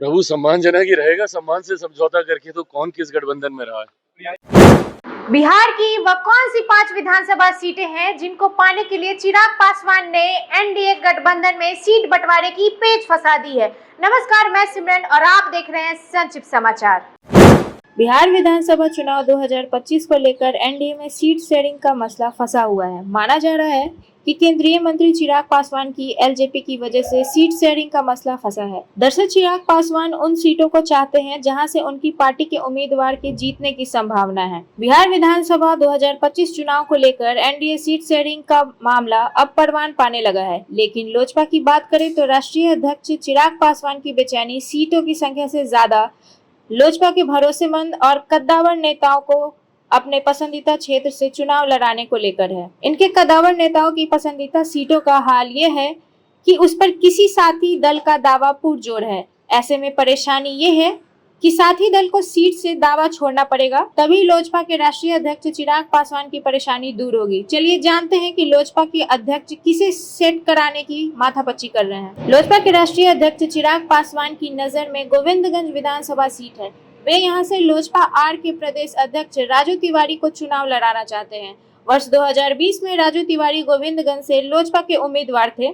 प्रभु सम्मानजनक ही रहेगा। सम्मान से समझौता करके तो कौन किस गठबंधन में रहा है। बिहार की वह कौन सी 5 विधानसभा सीटें हैं जिनको पाने के लिए चिराग पासवान ने एनडीए गठबंधन में सीट बंटवारे की पेच फंसा दी है। नमस्कार, मैं सिमरन और आप देख रहे हैं संक्षिप्त समाचार। बिहार विधानसभा चुनाव 2025 को लेकर एनडीए में सीट शेयरिंग का मसला फंसा हुआ है। माना जा रहा है कि केंद्रीय मंत्री चिराग पासवान की एलजेपी की वजह से सीट शेयरिंग का मसला फंसा है। दरअसल चिराग पासवान उन सीटों को चाहते हैं जहां से उनकी पार्टी के उम्मीदवार के जीतने की संभावना है। बिहार विधानसभा 2025 चुनाव को लेकर एनडीए सीट शेयरिंग का मामला अब परवान पाने लगा है। लेकिन लोजपा की बात करें तो राष्ट्रीय अध्यक्ष चिराग पासवान की बेचैनी सीटों की संख्या से ज्यादा लोजपा के भरोसेमंद और कद्दावर नेताओं को अपने पसंदीदा क्षेत्र से चुनाव लड़ाने को लेकर है। इनके कद्दावर नेताओं की पसंदीदा सीटों का हाल ये है कि उस पर किसी साथी दल का दावा पुरजोर है। ऐसे में परेशानी ये है कि साथी दल को सीट से दावा छोड़ना पड़ेगा, तभी लोजपा के राष्ट्रीय अध्यक्ष चिराग पासवान की परेशानी दूर होगी। चलिए जानते हैं कि लोजपा के अध्यक्ष किसे सेट कराने की माथापच्ची कर रहे हैं। लोजपा के राष्ट्रीय अध्यक्ष चिराग पासवान की नजर में गोविंदगंज विधानसभा सीट है। वे यहां से लोजपा आर के प्रदेश अध्यक्ष राजू तिवारी को चुनाव लड़ाना चाहते हैं। वर्ष 2020 में राजू तिवारी गोविंदगंज से लोजपा के उम्मीदवार थे।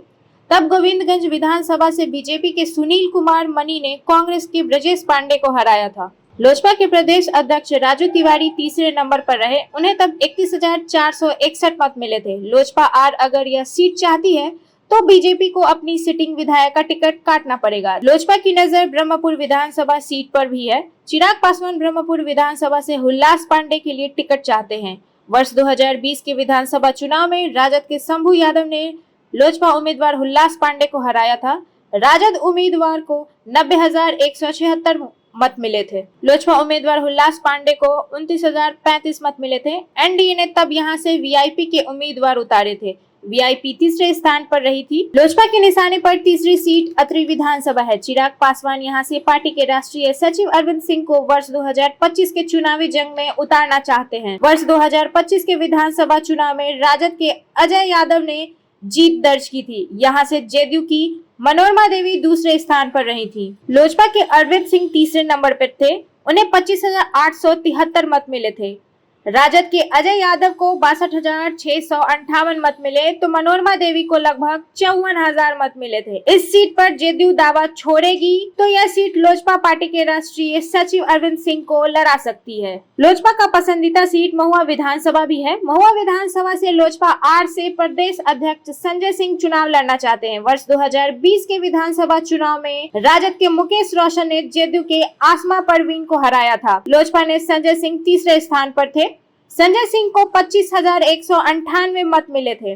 तब गोविंदगंज विधानसभा से बीजेपी के सुनील कुमार मनी ने कांग्रेस के ब्रजेश पांडे को हराया था। लोजपा के प्रदेश अध्यक्ष राजू तिवारी तीसरे नंबर पर रहे। उन्हें तब 31,461 मत मिले थे। लोजपा आर अगर यह सीट चाहती है तो बीजेपी को अपनी सिटिंग विधायक का टिकट काटना पड़ेगा। लोजपा की नजर ब्रह्मपुर विधानसभा सीट पर भी है। चिराग पासवान ब्रह्मपुर विधानसभा से हुल्लास पांडे के लिए टिकट चाहते हैं। वर्ष 2020 के विधानसभा चुनाव में राजद के शंभू यादव ने लोजपा उम्मीदवार हुल्लास पांडे को हराया था। राजद उम्मीदवार को 90,176 मत मिले थे। लोजपा उम्मीदवार हुल्लास पांडे को 29,035 मत मिले थे। एनडीए ने तब यहां से वीआईपी के उम्मीदवार उतारे थे। वीआईपी तीसरे स्थान पर रही थी। लोजपा के निशाने पर तीसरी सीट अत्रि विधानसभा है। चिराग पासवान यहां से पार्टी के राष्ट्रीय सचिव अरविंद सिंह को वर्ष 2025 के चुनावी जंग में उतारना चाहते हैं। वर्ष 2025 के विधानसभा चुनाव में राजद के अजय यादव ने जीत दर्ज की थी। यहां से जेडीयू की मनोरमा देवी दूसरे स्थान पर रही थी। लोजपा के अरविंद सिंह तीसरे नंबर पर थे। उन्हें 25,873 मत मिले थे। राजद के अजय यादव को 62,658 मत मिले तो मनोरमा देवी को लगभग 54,000 मत मिले थे। इस सीट पर जेडीयू दावा छोड़ेगी तो यह सीट लोजपा पार्टी के राष्ट्रीय सचिव अरविंद सिंह को लड़ा सकती है। लोजपा का पसंदीदा सीट महुआ विधानसभा भी है। महुआ विधानसभा से लोजपा आर से प्रदेश अध्यक्ष संजय सिंह चुनाव लड़ना चाहते हैं। वर्ष 2020 के विधानसभा चुनाव में राजद के मुकेश रोशन ने जेडीयू के आसमा परवीन को हराया था। लोजपा ने संजय सिंह तीसरे स्थान पर थे। संजय सिंह को 25,198 मत मिले थे।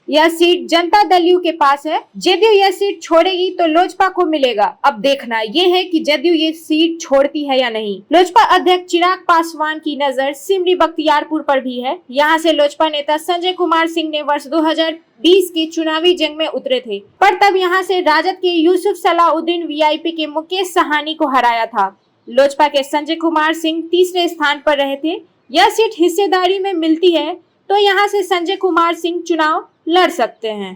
यह सीट जनता दल यू के पास है। जेडीयू यह सीट छोड़ेगी तो लोजपा को मिलेगा। अब देखना यह है कि जेडीयू ये सीट छोड़ती है या नहीं। लोजपा अध्यक्ष चिराग पासवान की नजर सिमरी बख्तियारपुर पर भी है। यहाँ से लोजपा नेता संजय कुमार सिंह ने वर्ष 2020 के चुनावी जंग में उतरे थे, पर तब यहाँ से राजद के यूसुफ सलाउद्दीन वीआईपी के मुकेश सहानी को हराया था। लोजपा के संजय कुमार सिंह तीसरे स्थान पर रहे थे। यह सीट हिस्सेदारी में मिलती है तो यहाँ से संजय कुमार सिंह चुनाव लड़ सकते हैं।